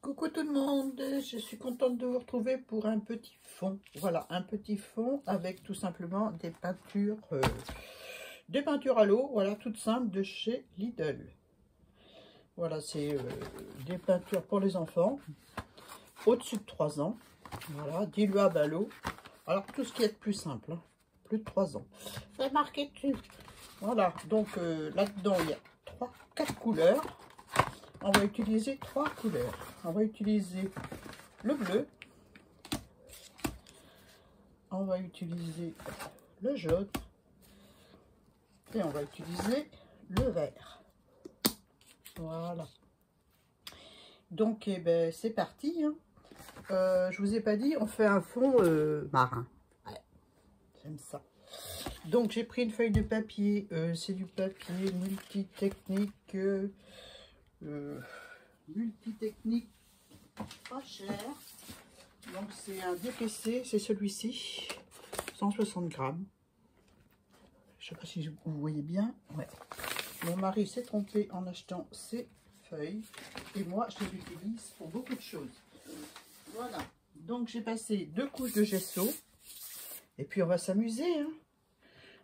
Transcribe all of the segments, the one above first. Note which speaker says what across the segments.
Speaker 1: Coucou tout le monde, je suis contente de vous retrouver pour un petit fond. Voilà, un petit fond avec tout simplement des peintures à l'eau, voilà, toutes simples de chez Lidl. Voilà, c'est des peintures pour les enfants, au-dessus de 3 ans. Voilà, diluable à l'eau. Alors tout ce qui est de plus simple, hein, plus de 3 ans. C'est marqué dessus. Voilà, donc là-dedans il y a 4 couleurs. On va utiliser 3 couleurs. On va utiliser le bleu. On va utiliser le jaune. Et on va utiliser le vert. Voilà. Donc, eh ben, c'est parti. Hein. Je vous ai pas dit, on fait un fond marin. Ouais, j'aime ça. Donc, j'ai pris une feuille de papier. C'est du papier multitechnique. Multitechnique pas cher, donc c'est un DPC, c'est celui-ci, 160 grammes. Je sais pas si vous voyez bien. Ouais. Mon mari s'est trompé en achetant ces feuilles et moi je les utilise pour beaucoup de choses. Voilà, donc j'ai passé 2 couches de gesso et puis on va s'amuser, hein.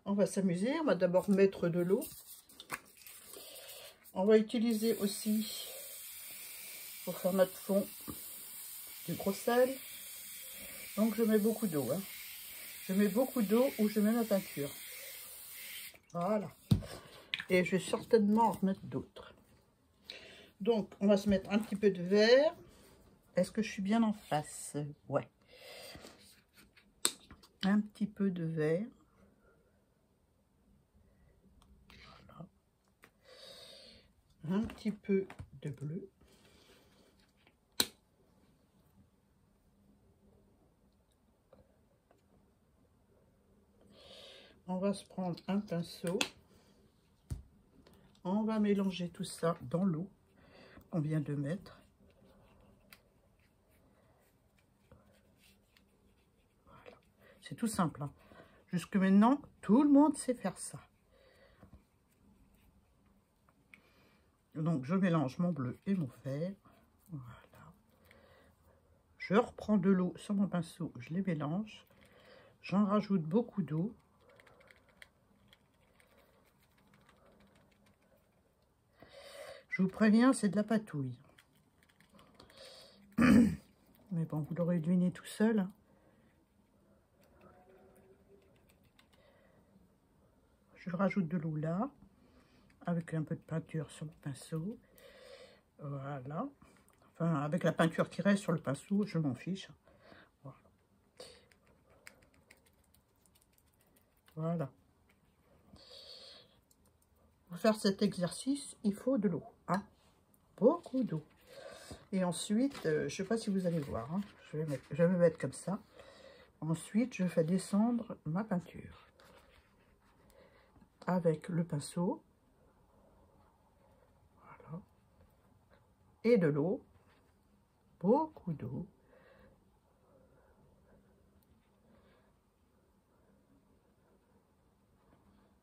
Speaker 1: On va s'amuser, on va d'abord mettre de l'eau. On va utiliser aussi, pour faire notre fond, du gros sel. Donc je mets beaucoup d'eau. Hein. Je mets beaucoup d'eau où je mets ma peinture. Voilà. Et je vais certainement en remettre d'autres. Donc on va se mettre un petit peu de vert. Est-ce que je suis bien en face? Ouais. Un petit peu de vert. Voilà. Un petit peu de bleu. On va se prendre un pinceau. On va mélanger tout ça dans l'eau qu'on vient de mettre. Voilà. C'est tout simple. Hein. Jusque maintenant, tout le monde sait faire ça. Donc, je mélange mon bleu et mon vert. Voilà. Je reprends de l'eau sur mon pinceau, je les mélange. J'en rajoute beaucoup d'eau. Je vous préviens, c'est de la patouille. Mais bon, vous l'aurez deviné tout seul. Je rajoute de l'eau là, avec un peu de peinture sur le pinceau. Voilà. Enfin, avec la peinture qui reste sur le pinceau, je m'en fiche. Voilà. Voilà. Pour faire cet exercice, il faut de l'eau. Hein, beaucoup d'eau. Et ensuite, je ne sais pas si vous allez voir, hein, je vais me mettre comme ça. Ensuite, je fais descendre ma peinture avec le pinceau. Voilà. Et de l'eau. Beaucoup d'eau.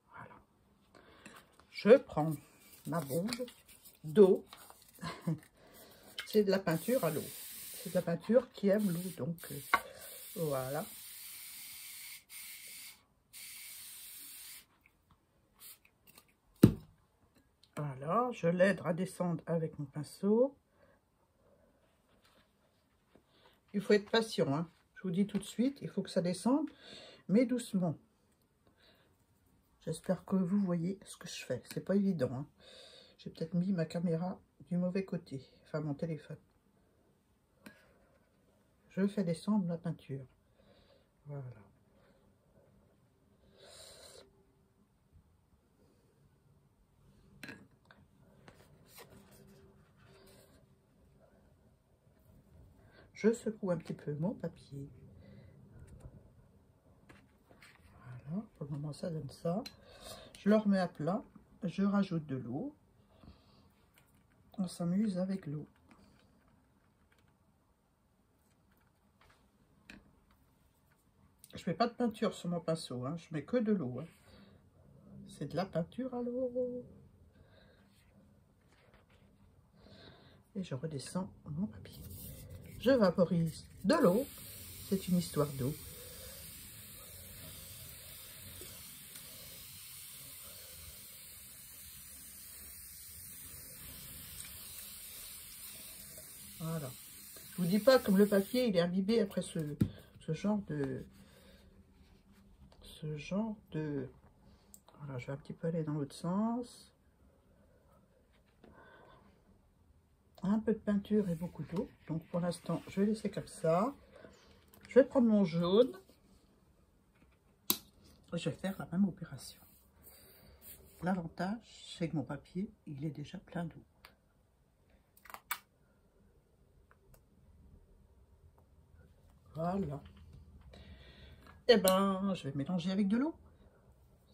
Speaker 1: Voilà. Je prends ma bombe d'eau. C'est de la peinture à l'eau. C'est de la peinture qui aime l'eau. Donc, voilà. Voilà, je l'aide à descendre avec mon pinceau. Il faut être patient, hein. Je vous dis tout de suite, il faut que ça descende, mais doucement. J'espère que vous voyez ce que je fais. C'est pas évident, hein. J'ai peut-être mis ma caméra du mauvais côté, enfin mon téléphone. Je fais descendre la peinture. Voilà. Je secoue un petit peu mon papier. Voilà, pour le moment ça donne ça. Je le remets à plat. Je rajoute de l'eau. On s'amuse avec l'eau. Je mets pas de peinture sur mon pinceau, hein. Je mets que de l'eau. Hein. C'est de la peinture à l'eau. Et je redescends mon papier. Je vaporise de l'eau. C'est une histoire d'eau. Voilà. Je vous dis pas comme le papier il est imbibé après ce genre de voilà, je vais un petit peu aller dans l'autre sens. Un peu de peinture et beaucoup d'eau. Donc pour l'instant, je vais laisser comme ça. Je vais prendre mon jaune. Et je vais faire la même opération. L'avantage, c'est que mon papier, il est déjà plein d'eau. Voilà. Et ben, je vais mélanger avec de l'eau.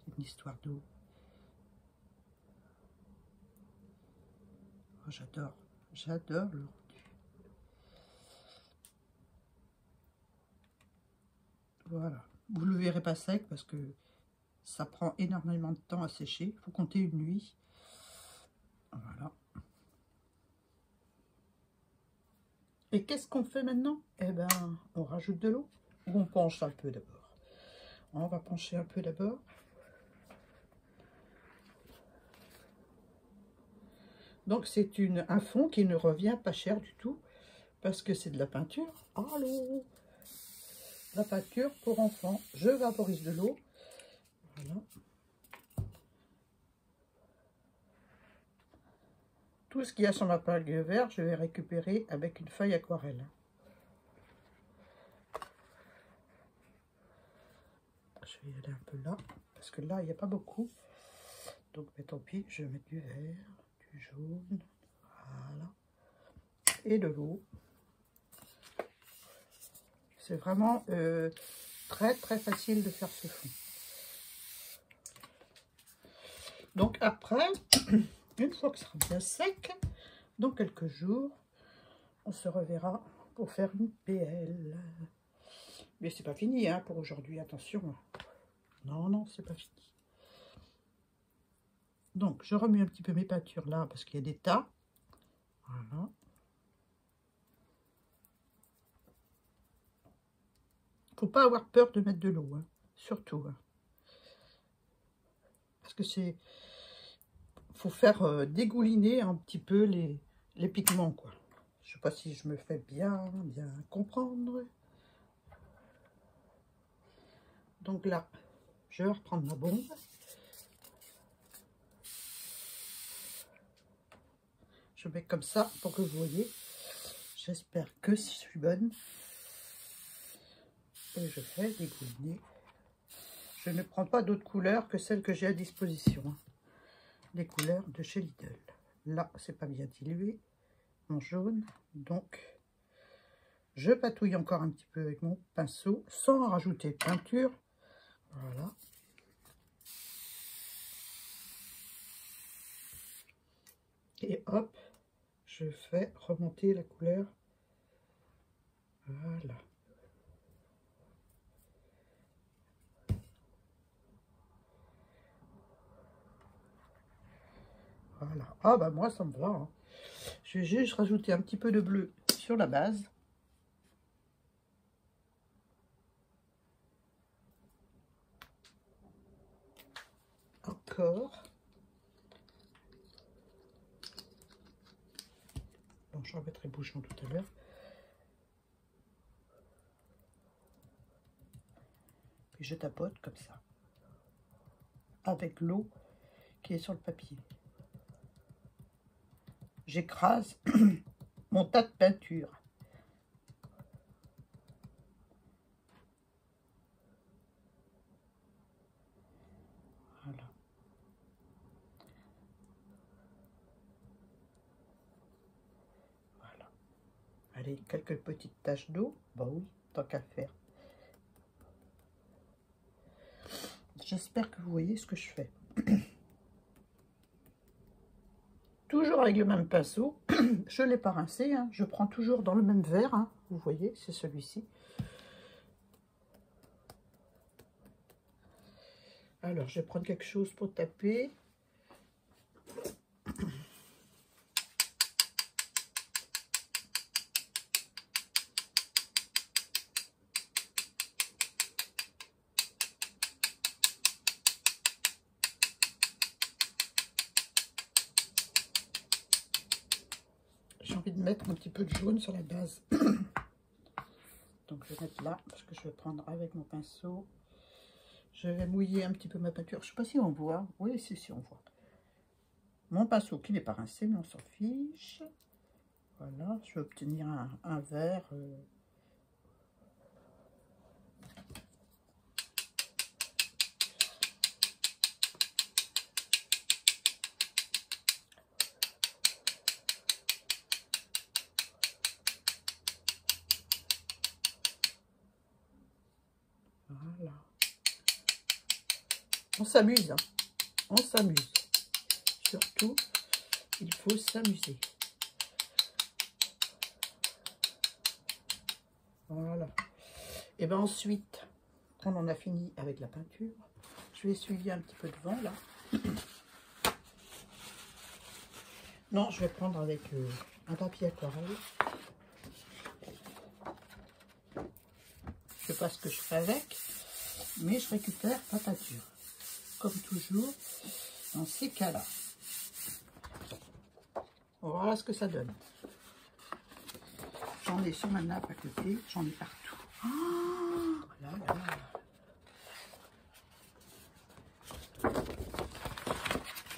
Speaker 1: C'est une histoire d'eau. Oh, j'adore le rendu. Voilà. Vous le verrez pas sec parce que ça prend énormément de temps à sécher. Il faut compter une nuit. Voilà. Et qu'est-ce qu'on fait maintenant? Eh ben, on rajoute de l'eau ou on penche un peu d'abord. On va pencher un peu d'abord. Donc c'est un fond qui ne revient pas cher du tout parce que c'est de la peinture. Allô, la peinture pour enfants. Je vaporise de l'eau. Voilà. Tout ce qu'il y a sur ma palette vert, je vais récupérer avec une feuille aquarelle. Je vais y aller un peu là, parce que là, il n'y a pas beaucoup. Donc, mais tant pis, je vais mettre du vert, du jaune, voilà. Et de l'eau. C'est vraiment très, très facile de faire ce fond. Donc, après... Une fois que ce sera bien sec, dans quelques jours, on se reverra pour faire une PL. Mais c'est pas fini hein, pour aujourd'hui, attention. Non, non, c'est pas fini. Donc, je remue un petit peu mes peintures là, parce qu'il y a des tas. Voilà. Faut pas avoir peur de mettre de l'eau, hein, surtout. Hein. Parce que c'est... Faut faire dégouliner un petit peu les pigments, quoi. Je sais pas si je me fais bien comprendre. Donc là, je vais reprendre ma bombe. Je mets comme ça pour que vous voyez. J'espère que je suis bonne. Et je fais dégouliner. Je ne prends pas d'autres couleurs que celles que j'ai à disposition. Les couleurs de chez Lidl. Là, c'est pas bien dilué. Mon jaune. Donc, je patouille encore un petit peu avec mon pinceau sans rajouter de peinture. Voilà. Et hop, je fais remonter la couleur. Voilà. Voilà. Ah bah moi ça me va. Hein. Je vais juste rajouter un petit peu de bleu sur la base. Encore. Bon, je remettrai le bouchon tout à l'heure. Puis je tapote comme ça. Avec l'eau qui est sur le papier. J'écrase mon tas de peinture. Voilà. Voilà. Allez, quelques petites taches d'eau. Bah oui, tant qu'à faire. J'espère que vous voyez ce que je fais. Toujours avec le même pinceau. Je ne l'ai pas rincé. Hein. Je prends toujours dans le même verre. Hein. Vous voyez, c'est celui-ci. Alors, je vais prendre quelque chose pour taper. mettre un petit peu de jaune sur la base. Donc je vais mettre là, parce que je vais prendre avec mon pinceau. Je vais mouiller un petit peu ma peinture. Je ne sais pas si on voit. Oui, si on voit. Mon pinceau qui n'est pas rincé, mais on s'en fiche. Voilà, je vais obtenir un vert. Voilà. On s'amuse, hein. On s'amuse. Surtout, il faut s'amuser. Voilà. Et bien ensuite, quand on a fini avec la peinture, je vais essuyer un petit peu de vent là. Non, je vais prendre avec un papier aquarelle. Je sais pas ce que je ferai avec, mais je récupère ma peinture. Comme toujours, dans ces cas-là. Voilà ce que ça donne. J'en ai sur ma nappe à côté, j'en ai partout. Oh là là.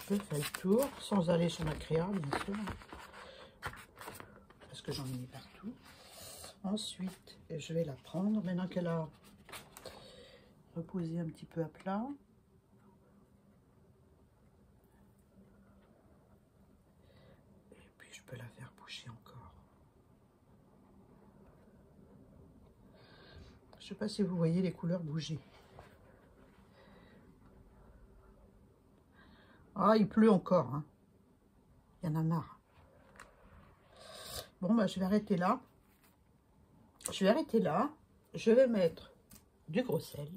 Speaker 1: Je fais le tour, sans aller sur ma créa, bien sûr. Parce que j'en ai mis partout. Ensuite, je vais la prendre, maintenant qu'elle a reposé un petit peu à plat. Et puis, je peux la faire bouger encore. Je ne sais pas si vous voyez les couleurs bouger. Ah, il pleut encore. Hein. Il y en a marre. Bon, bah, je vais arrêter là. Je vais mettre du gros sel.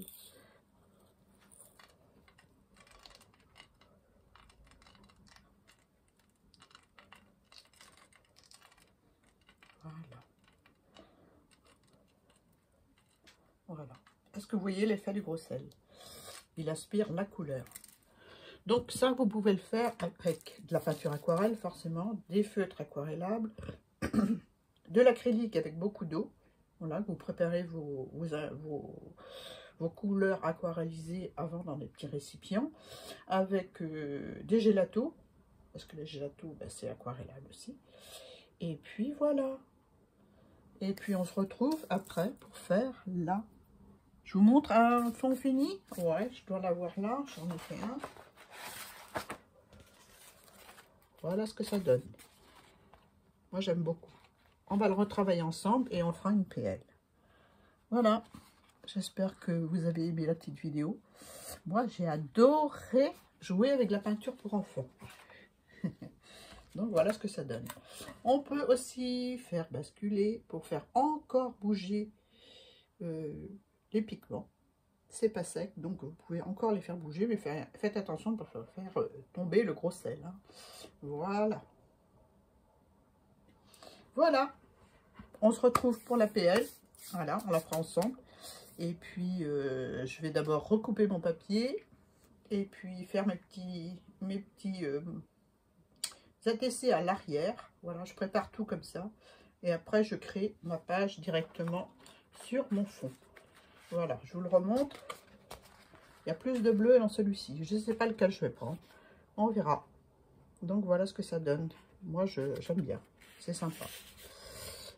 Speaker 1: Voilà. Est-ce que vous voyez l'effet du gros sel? Il aspire la couleur. Donc ça, vous pouvez le faire avec de la peinture aquarelle, forcément, des feutres aquarellables, de l'acrylique avec beaucoup d'eau. Voilà, vous préparez vos couleurs aquarellisées avant dans des petits récipients, avec des gélatos, parce que les gélatos, ben, c'est aquarellable aussi. Et puis voilà. Et puis on se retrouve après pour faire là. Je vous montre un fond fini. Ouais, je dois l'avoir là, j'en ai fait un. Voilà ce que ça donne. Moi, j'aime beaucoup. On va le retravailler ensemble et on fera une PL. Voilà. J'espère que vous avez aimé la petite vidéo. Moi, j'ai adoré jouer avec la peinture pour enfants. Donc, voilà ce que ça donne. On peut aussi faire basculer pour faire encore bouger les pigments. C'est pas sec, donc vous pouvez encore les faire bouger, mais faites attention de ne pas faire tomber le gros sel. Hein. Voilà. Voilà. On se retrouve pour la PL. Voilà, on la fera ensemble. Et puis, je vais d'abord recouper mon papier. Et puis, faire mes petits ATC à l'arrière. Voilà, je prépare tout comme ça. Et après, je crée ma page directement sur mon fond. Voilà, je vous le remontre. Il y a plus de bleu dans celui-ci. Je ne sais pas lequel je vais prendre. On verra. Donc, voilà ce que ça donne. Moi, j'aime bien. C'est sympa.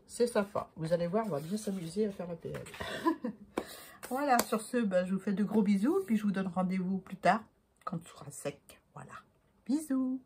Speaker 1: C'est sympa. Vous allez voir, on va bien s'amuser à faire la PL. Voilà, sur ce, bah, je vous fais de gros bisous. Puis, je vous donne rendez-vous plus tard, quand ce sera sec. Voilà. Bisous.